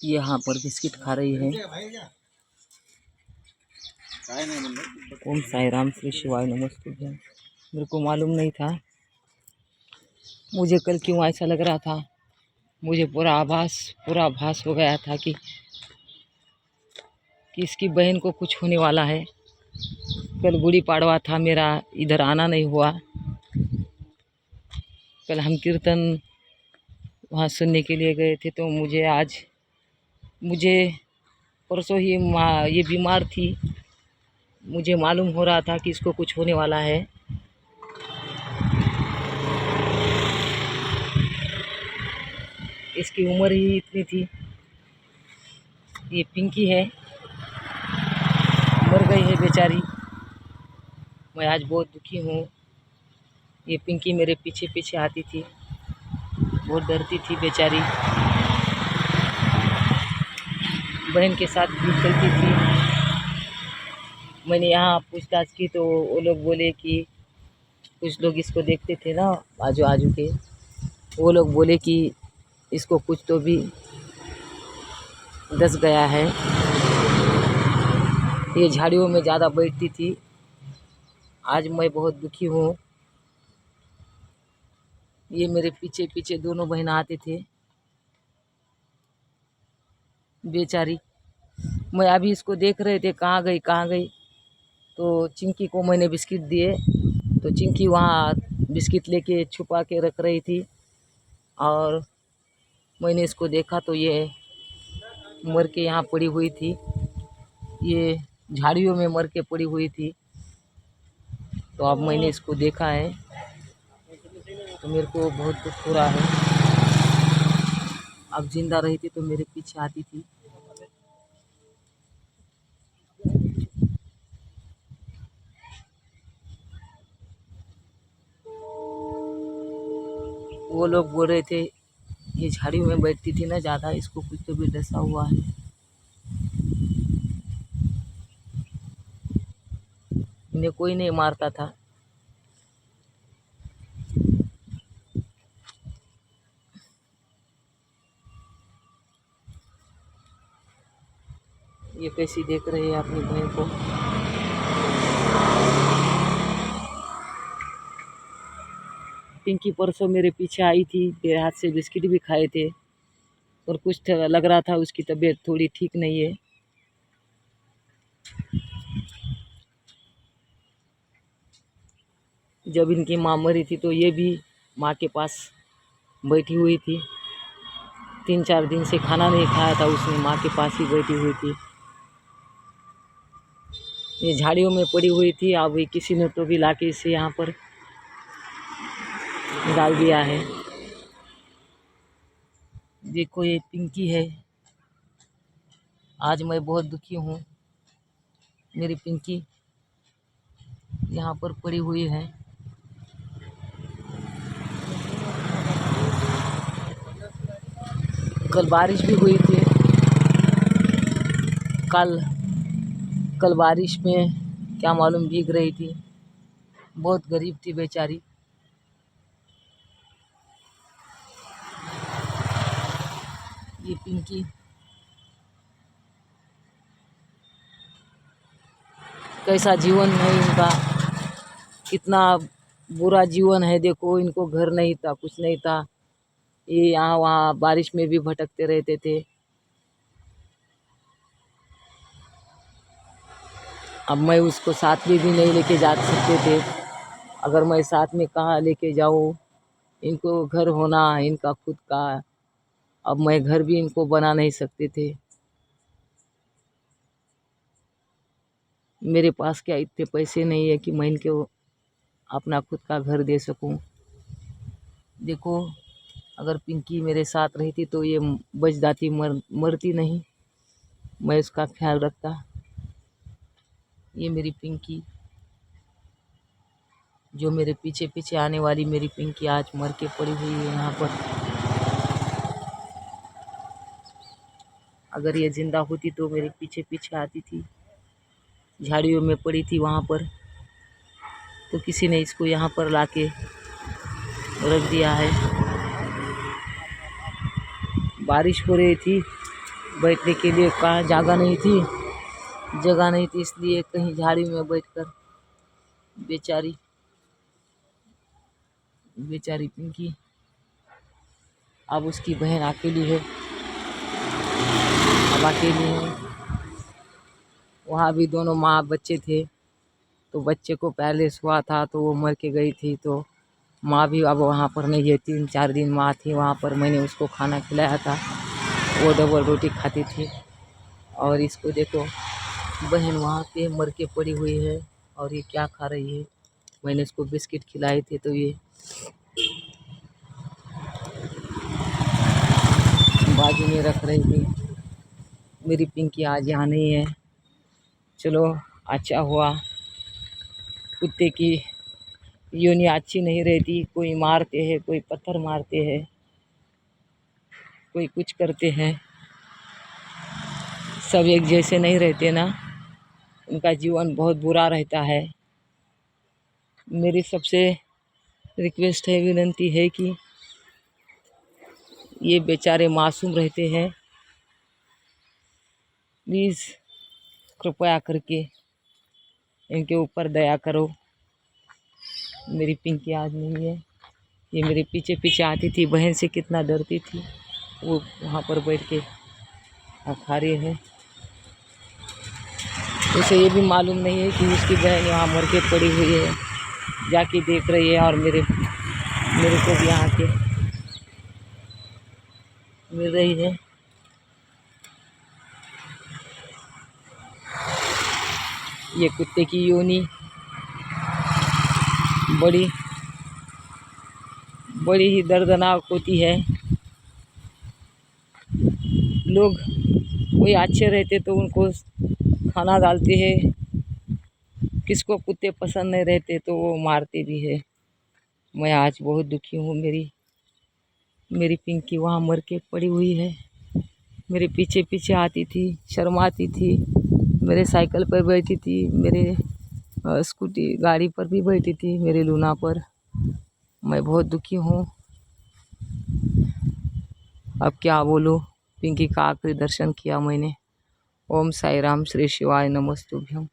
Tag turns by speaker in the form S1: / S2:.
S1: यहाँ पर बिस्किट खा रही है। ओम साई राम श्री शिवाय नमस्तुभ्यं। मेरे को मालूम नहीं था, मुझे कल क्यों ऐसा लग रहा था, मुझे पूरा आभास हो गया था कि इसकी बहन को कुछ होने वाला है। कल गुड़ी पाड़वा था, मेरा इधर आना नहीं हुआ। कल हम कीर्तन वहाँ सुनने के लिए गए थे, तो मुझे परसों ही ये बीमार थी। मुझे मालूम हो रहा था कि इसको कुछ होने वाला है। इसकी उम्र ही इतनी थी। ये पिंकी है, मर गई है बेचारी। मैं आज बहुत दुखी हूँ। ये पिंकी मेरे पीछे पीछे आती थी, बहुत डरती थी बेचारी। बहन के साथ भी खेलती थी। मैंने यहाँ पूछताछ की तो वो लोग बोले कि कुछ लोग इसको देखते थे ना, आजू आजू के, वो लोग बोले कि इसको कुछ तो भी दस गया है। ये झाड़ियों में ज़्यादा बैठती थी। आज मैं बहुत दुखी हूँ। ये मेरे पीछे पीछे दोनों बहन आते थे बेचारी। मैं अभी इसको देख रहे थे, कहाँ गई। तो चिंकी को मैंने बिस्किट दिए, तो चिंकी वहाँ बिस्किट लेके छुपा के रख रही थी। और मैंने इसको देखा तो ये मर के यहाँ पड़ी हुई थी। ये झाड़ियों में मर के पड़ी हुई थी। तो अब मैंने इसको देखा है तो मेरे को बहुत दुख हो रहा है। अब जिंदा रही थी तो मेरे पीछे आती थी। वो लोग बोल रहे थे ये झाड़ियों में बैठती थी ना ज़्यादा, इसको कुछ तो भी डसा हुआ है। इन्हें कोई नहीं मारता था। ये कैसी देख रही है अपनी बहन को। पिंकी परसों मेरे पीछे आई थी, मेरे हाथ से बिस्किट भी खाए थे, और कुछ लग रहा था उसकी तबीयत थोड़ी ठीक नहीं है। जब इनकी माँ मरी थी तो ये भी माँ के पास बैठी हुई थी। 3-4 दिन से खाना नहीं खाया था उसने, माँ के पास ही बैठी हुई थी। ये झाड़ियों में पड़ी हुई थी। अब किसी ने तो भी लाके इसे यहाँ पर डाल दिया है। देखो ये पिंकी है। आज मैं बहुत दुखी हूँ। मेरी पिंकी यहाँ पर पड़ी हुई है। कल बारिश भी हुई थी। कल बारिश में क्या मालूम भीग रही थी। बहुत गरीब थी बेचारी। ये पिंकी कैसा जीवन है इनका, कितना बुरा जीवन है। देखो इनको घर नहीं था, कुछ नहीं था। ये यहाँ वहाँ बारिश में भी भटकते रहते थे। अब मैं उसको साथ में भी नहीं लेके जा सकते थे। अगर मैं साथ में कहाँ लेके जाऊँ, इनको घर होना इनका खुद का। अब मैं घर भी इनको बना नहीं सकते थे। मेरे पास क्या इतने पैसे नहीं है कि मैं इनको अपना खुद का घर दे सकूं। देखो अगर पिंकी मेरे साथ रहती तो ये बच जाती, मरती नहीं। मैं उसका ख्याल रखता। ये मेरी पिंकी, जो मेरे पीछे पीछे आने वाली मेरी पिंकी आज मर के पड़ी हुई है यहाँ पर। अगर ये जिंदा होती तो मेरे पीछे पीछे आती थी। झाड़ियों में पड़ी थी वहाँ पर, तो किसी ने इसको यहाँ पर लाके रख दिया है। बारिश हो रही थी, बैठने के लिए कहाँ जगह नहीं थी, इसलिए कहीं झाड़ी में बैठकर बेचारी पिंकी। अब उसकी बहन अकेली है, अब अकेली है। वहाँ भी दोनों माँ बच्चे थे, तो बच्चे को पहले हुआ था तो वो मर के गई थी, तो माँ भी अब वहाँ पर नहीं है। 3-4 दिन माँ थी वहाँ पर, मैंने उसको खाना खिलाया था, वो डबल रोटी खाती थी। और इसको देखो, बहन वहाँ पे मर के पड़ी हुई है, और ये क्या खा रही है। मैंने इसको बिस्किट खिलाए थे, तो ये बाजू में रख रही थी। मेरी पिंकी आज यहाँ नहीं है। चलो अच्छा हुआ, कुत्ते की योनि अच्छी नहीं रहती, कोई मारते हैं, कोई पत्थर मारते हैं, कोई कुछ करते हैं, सब एक जैसे नहीं रहते ना, उनका जीवन बहुत बुरा रहता है। मेरी सबसे रिक्वेस्ट है, विनती है कि ये बेचारे मासूम रहते हैं, प्लीज़ कृपया करके इनके ऊपर दया करो। मेरी पिंकी आज नहीं है। ये मेरे पीछे पीछे आती थी, बहन से कितना डरती थी। वो वहाँ पर बैठ के खा रही है। उसे ये भी मालूम नहीं है कि उसकी बहन यहाँ मर के पड़ी हुई है, जाके देख रही है, और मेरे को भी यहाँ के मिल रही है। ये कुत्ते की योनि बड़ी ही दर्दनाक होती है। लोग कोई अच्छे रहते तो उनको खाना डालते हैं, किसको कुत्ते पसंद नहीं रहते तो वो मारते भी है। मैं आज बहुत दुखी हूँ। मेरी पिंकी वहाँ मर के पड़ी हुई है। मेरे पीछे पीछे आती थी, शर्माती थी, मेरे साइकिल पर बैठी थी, मेरे स्कूटी गाड़ी पर भी बैठी थी, मेरे लूना पर। मैं बहुत दुखी हूँ। अब क्या बोलूँ, पिंकी का आखिरी दर्शन किया मैंने। ओम साई राम, श्री शिवाय नमस्तुभ्यम।